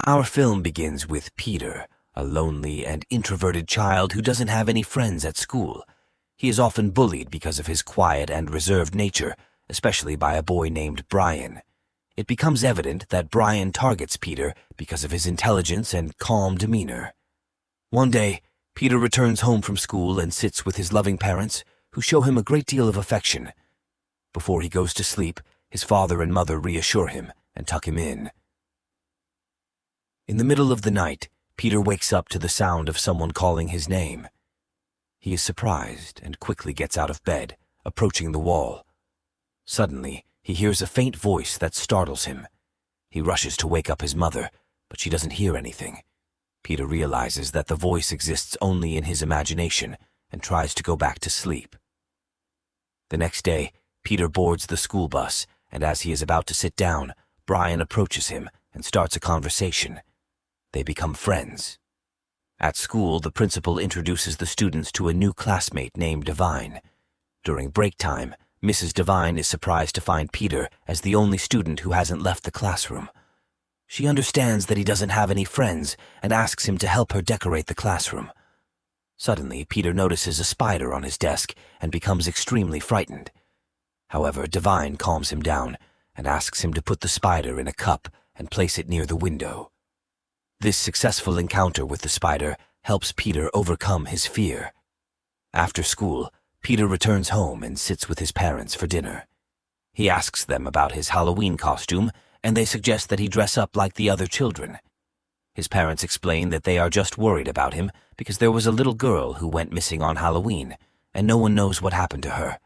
Our film begins with Peter, a lonely and introverted child who doesn't have any friends at school. He is often bullied because of his quiet and reserved nature, especially by a boy named Brian. It becomes evident that Brian targets Peter because of his intelligence and calm demeanor. One day, Peter returns home from school and sits with his loving parents, who show him a great deal of affection. Before he goes to sleep, his father and mother reassure him and tuck him in. In the middle of the night, Peter wakes up to the sound of someone calling his name. He is surprised and quickly gets out of bed, approaching the wall. Suddenly, he hears a faint voice that startles him. He rushes to wake up his mother, but she doesn't hear anything. Peter realizes that the voice exists only in his imagination and tries to go back to sleep. The next day, Peter boards the school bus, and as he is about to sit down, Brian approaches him and starts a conversation. They become friends. At school, the principal introduces the students to a new classmate named Divine. During break time, Mrs. Divine is surprised to find Peter as the only student who hasn't left the classroom. She understands that he doesn't have any friends and asks him to help her decorate the classroom. Suddenly, Peter notices a spider on his desk and becomes extremely frightened. However, Divine calms him down and asks him to put the spider in a cup and place it near the window. This successful encounter with the spider helps Peter overcome his fear. After school, Peter returns home and sits with his parents for dinner. He asks them about his Halloween costume, and they suggest that he dress up like the other children. His parents explain that they are just worried about him because there was a little girl who went missing on Halloween, and no one knows what happened to her.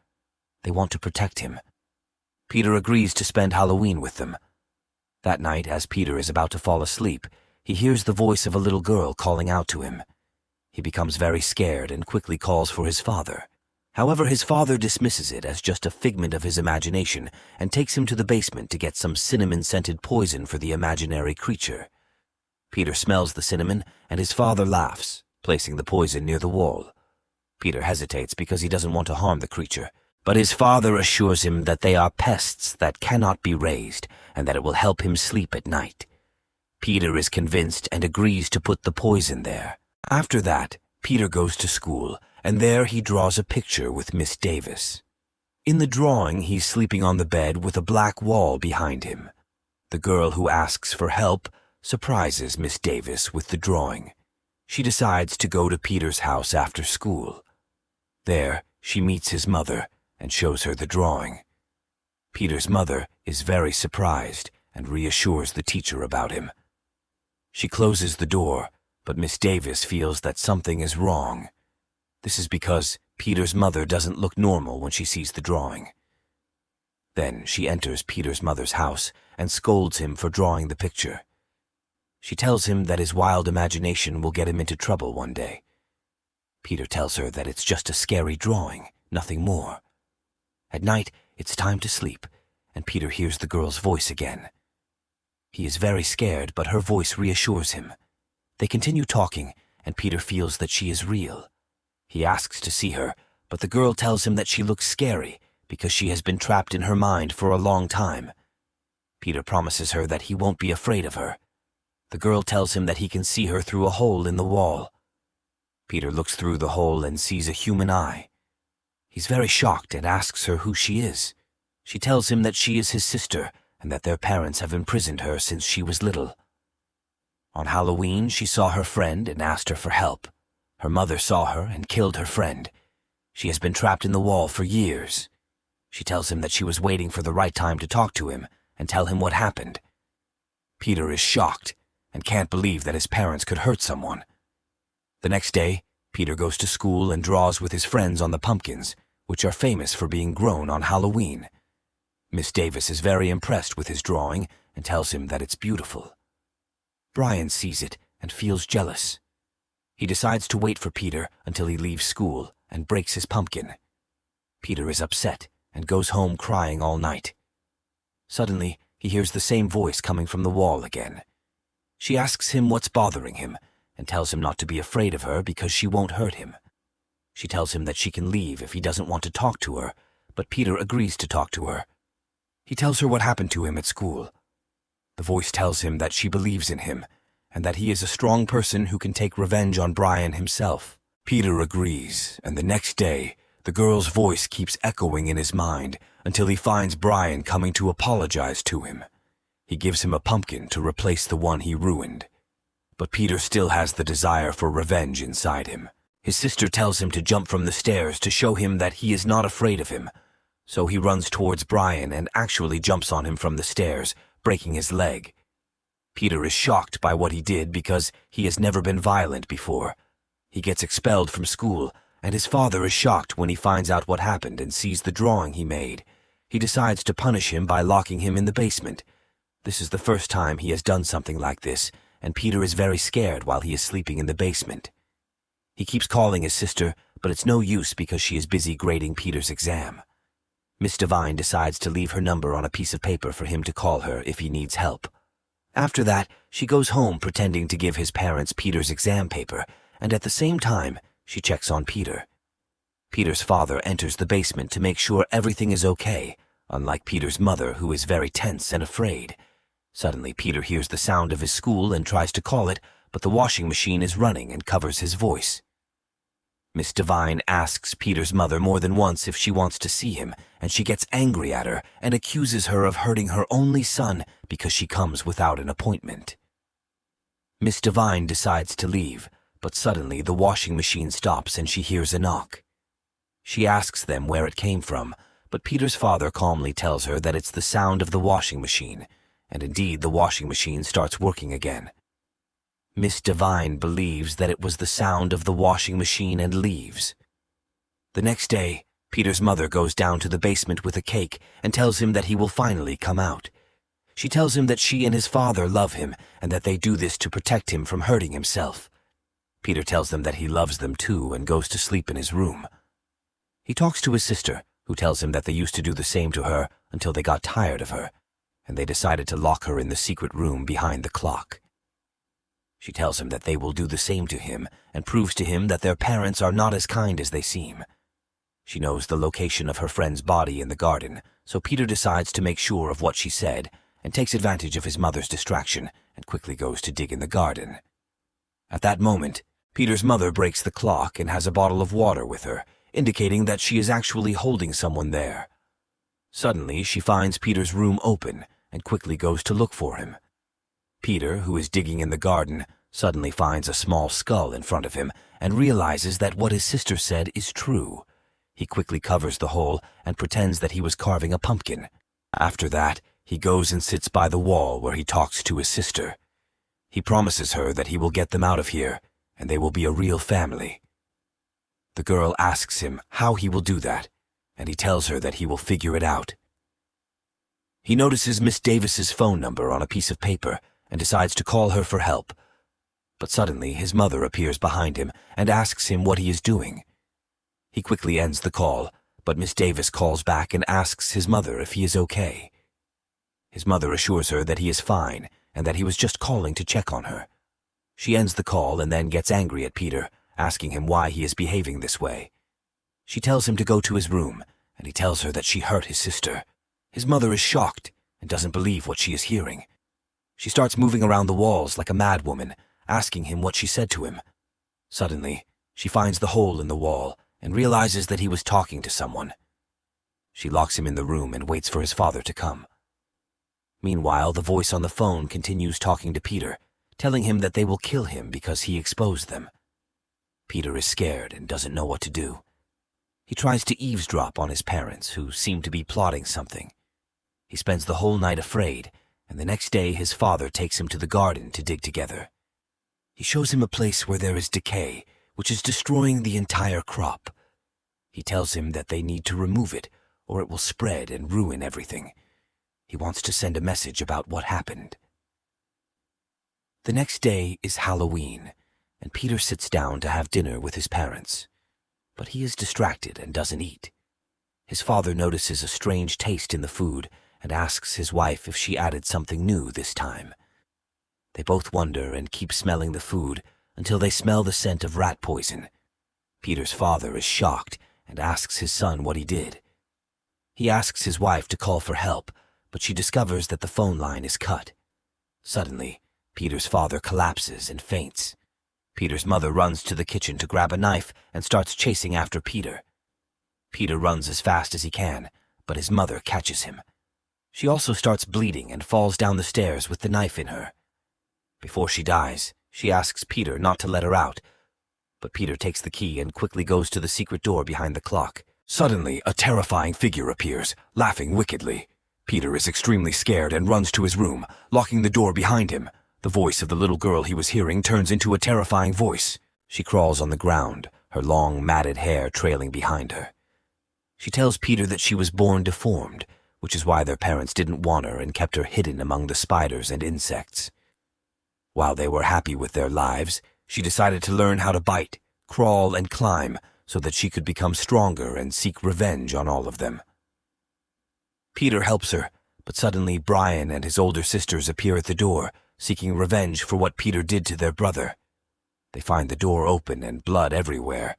They want to protect him. Peter agrees to spend Halloween with them. That night, as Peter is about to fall asleep, he hears the voice of a little girl calling out to him. He becomes very scared and quickly calls for his father. However, his father dismisses it as just a figment of his imagination and takes him to the basement to get some cinnamon-scented poison for the imaginary creature. Peter smells the cinnamon, and his father laughs, placing the poison near the wall. Peter hesitates because he doesn't want to harm the creature, but his father assures him that they are pests that cannot be raised and that it will help him sleep at night. Peter is convinced and agrees to put the poison there. After that, Peter goes to school, and there he draws a picture with Miss Davis. In the drawing, he's sleeping on the bed with a black wall behind him. The girl who asks for help surprises Miss Davis with the drawing. She decides to go to Peter's house after school. There, she meets his mother and shows her the drawing. Peter's mother is very surprised and reassures the teacher about him. She closes the door, but Miss Davis feels that something is wrong. This is because Peter's mother doesn't look normal when she sees the drawing. Then she enters Peter's mother's house and scolds him for drawing the picture. She tells him that his wild imagination will get him into trouble one day. Peter tells her that it's just a scary drawing, nothing more. At night, it's time to sleep, and Peter hears the girl's voice again. He is very scared, but her voice reassures him. They continue talking, and Peter feels that she is real. He asks to see her, but the girl tells him that she looks scary because she has been trapped in her mind for a long time. Peter promises her that he won't be afraid of her. The girl tells him that he can see her through a hole in the wall. Peter looks through the hole and sees a human eye. He's very shocked and asks her who she is. She tells him that she is his sister and that their parents have imprisoned her since she was little. On Halloween, she saw her friend and asked her for help. Her mother saw her and killed her friend. She has been trapped in the wall for years. She tells him that she was waiting for the right time to talk to him and tell him what happened. Peter is shocked and can't believe that his parents could hurt someone. The next day, Peter goes to school and draws with his friends on the pumpkins, which are famous for being grown on Halloween. Miss Davis is very impressed with his drawing and tells him that it's beautiful. Brian sees it and feels jealous. He decides to wait for Peter until he leaves school and breaks his pumpkin. Peter is upset and goes home crying all night. Suddenly, he hears the same voice coming from the wall again. She asks him what's bothering him and tells him not to be afraid of her because she won't hurt him. She tells him that she can leave if he doesn't want to talk to her, but Peter agrees to talk to her. He tells her what happened to him at school. The voice tells him that she believes in him and that he is a strong person who can take revenge on Brian himself. Peter agrees, and the next day, the girl's voice keeps echoing in his mind until he finds Brian coming to apologize to him. He gives him a pumpkin to replace the one he ruined. But Peter still has the desire for revenge inside him. His sister tells him to jump from the stairs to show him that he is not afraid of him. So he runs towards Brian and actually jumps on him from the stairs, breaking his leg. Peter is shocked by what he did because he has never been violent before. He gets expelled from school, and his father is shocked when he finds out what happened and sees the drawing he made. He decides to punish him by locking him in the basement. This is the first time he has done something like this, and Peter is very scared while he is sleeping in the basement. He keeps calling his sister, but it's no use because she is busy grading Peter's exam. Miss Devine decides to leave her number on a piece of paper for him to call her if he needs help. After that, she goes home pretending to give his parents Peter's exam paper, and at the same time, she checks on Peter. Peter's father enters the basement to make sure everything is okay, unlike Peter's mother, who is very tense and afraid. Suddenly, Peter hears the sound of his school and tries to call it, but the washing machine is running and covers his voice. Miss Devine asks Peter's mother more than once if she wants to see him, and she gets angry at her and accuses her of hurting her only son because she comes without an appointment. Miss Devine decides to leave, but suddenly the washing machine stops and she hears a knock. She asks them where it came from, but Peter's father calmly tells her that it's the sound of the washing machine, and indeed the washing machine starts working again. Miss Devine believes that it was the sound of the washing machine and leaves. The next day, Peter's mother goes down to the basement with a cake and tells him that he will finally come out. She tells him that she and his father love him and that they do this to protect him from hurting himself. Peter tells them that he loves them too and goes to sleep in his room. He talks to his sister, who tells him that they used to do the same to her until they got tired of her, and they decided to lock her in the secret room behind the clock. She tells him that they will do the same to him and proves to him that their parents are not as kind as they seem. She knows the location of her friend's body in the garden, so Peter decides to make sure of what she said and takes advantage of his mother's distraction and quickly goes to dig in the garden. At that moment, Peter's mother breaks the clock and has a bottle of water with her, indicating that she is actually holding someone there. Suddenly, she finds Peter's room open and quickly goes to look for him. Peter, who is digging in the garden, suddenly finds a small skull in front of him and realizes that what his sister said is true. He quickly covers the hole and pretends that he was carving a pumpkin. After that, he goes and sits by the wall where he talks to his sister. He promises her that he will get them out of here, and they will be a real family. The girl asks him how he will do that, and he tells her that he will figure it out. He notices Miss Davis's phone number on a piece of paper and decides to call her for help. But suddenly his mother appears behind him and asks him what he is doing. He quickly ends the call, but Miss Davis calls back and asks his mother if he is okay. His mother assures her that he is fine and that he was just calling to check on her. She ends the call and then gets angry at Peter, asking him why he is behaving this way. She tells him to go to his room, and he tells her that she hurt his sister. His mother is shocked and doesn't believe what she is hearing. She starts moving around the walls like a madwoman, asking him what she said to him. Suddenly, she finds the hole in the wall and realizes that he was talking to someone. She locks him in the room and waits for his father to come. Meanwhile, the voice on the phone continues talking to Peter, telling him that they will kill him because he exposed them. Peter is scared and doesn't know what to do. He tries to eavesdrop on his parents, who seem to be plotting something. He spends the whole night afraid, and the next day his father takes him to the garden to dig together. He shows him a place where there is decay, which is destroying the entire crop. He tells him that they need to remove it, or it will spread and ruin everything. He wants to send a message about what happened. The next day is Halloween, and Peter sits down to have dinner with his parents. But he is distracted and doesn't eat. His father notices a strange taste in the food and asks his wife if she added something new this time. They both wonder and keep smelling the food until they smell the scent of rat poison. Peter's father is shocked and asks his son what he did. He asks his wife to call for help, but she discovers that the phone line is cut. Suddenly, Peter's father collapses and faints. Peter's mother runs to the kitchen to grab a knife and starts chasing after Peter. Peter runs as fast as he can, but his mother catches him. She also starts bleeding and falls down the stairs with the knife in her. Before she dies, she asks Peter not to let her out, but Peter takes the key and quickly goes to the secret door behind the clock. Suddenly, a terrifying figure appears, laughing wickedly. Peter is extremely scared and runs to his room, locking the door behind him. The voice of the little girl he was hearing turns into a terrifying voice. She crawls on the ground, her long, matted hair trailing behind her. She tells Peter that she was born deformed, which is why their parents didn't want her and kept her hidden among the spiders and insects. While they were happy with their lives, she decided to learn how to bite, crawl, and climb so that she could become stronger and seek revenge on all of them. Peter helps her, but suddenly Brian and his older sisters appear at the door, seeking revenge for what Peter did to their brother. They find the door open and blood everywhere,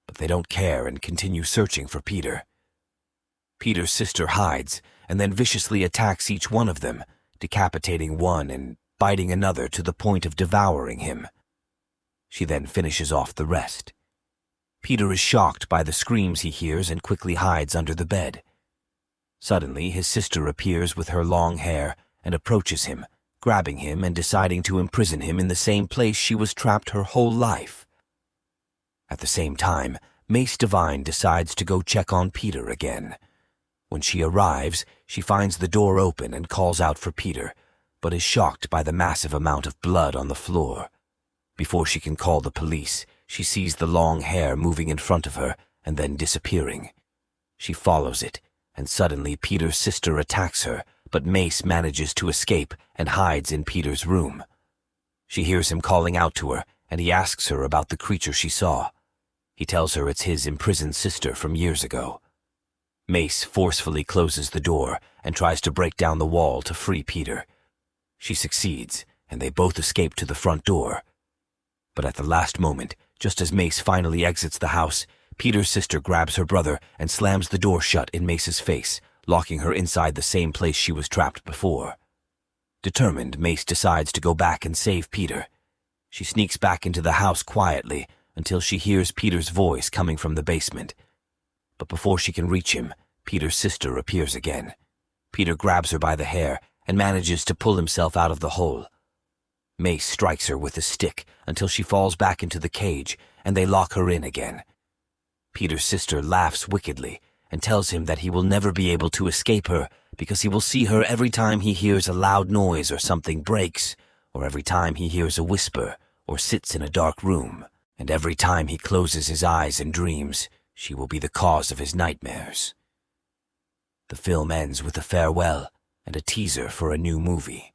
but they don't care and continue searching for Peter. Peter's sister hides and then viciously attacks each one of them, decapitating one and biting another to the point of devouring him. She then finishes off the rest. Peter is shocked by the screams he hears and quickly hides under the bed. Suddenly, his sister appears with her long hair and approaches him, grabbing him and deciding to imprison him in the same place she was trapped her whole life. At the same time, Mace Devine decides to go check on Peter again. When she arrives, she finds the door open and calls out for Peter, but is shocked by the massive amount of blood on the floor. Before she can call the police, she sees the long hair moving in front of her and then disappearing. She follows it, and suddenly Peter's sister attacks her, but Mace manages to escape and hides in Peter's room. She hears him calling out to her, and he asks her about the creature she saw. He tells her it's his imprisoned sister from years ago. Mace forcefully closes the door and tries to break down the wall to free Peter. She succeeds, and they both escape to the front door. But at the last moment, just as Mace finally exits the house, Peter's sister grabs her brother and slams the door shut in Mace's face, locking her inside the same place she was trapped before. Determined, Mace decides to go back and save Peter. She sneaks back into the house quietly until she hears Peter's voice coming from the basement. But before she can reach him, Peter's sister appears again. Peter grabs her by the hair and manages to pull himself out of the hole. Mace strikes her with a stick until she falls back into the cage, and they lock her in again. Peter's sister laughs wickedly and tells him that he will never be able to escape her because he will see her every time he hears a loud noise or something breaks, or every time he hears a whisper or sits in a dark room, and every time he closes his eyes and dreams, she will be the cause of his nightmares. The film ends with a farewell and a teaser for a new movie.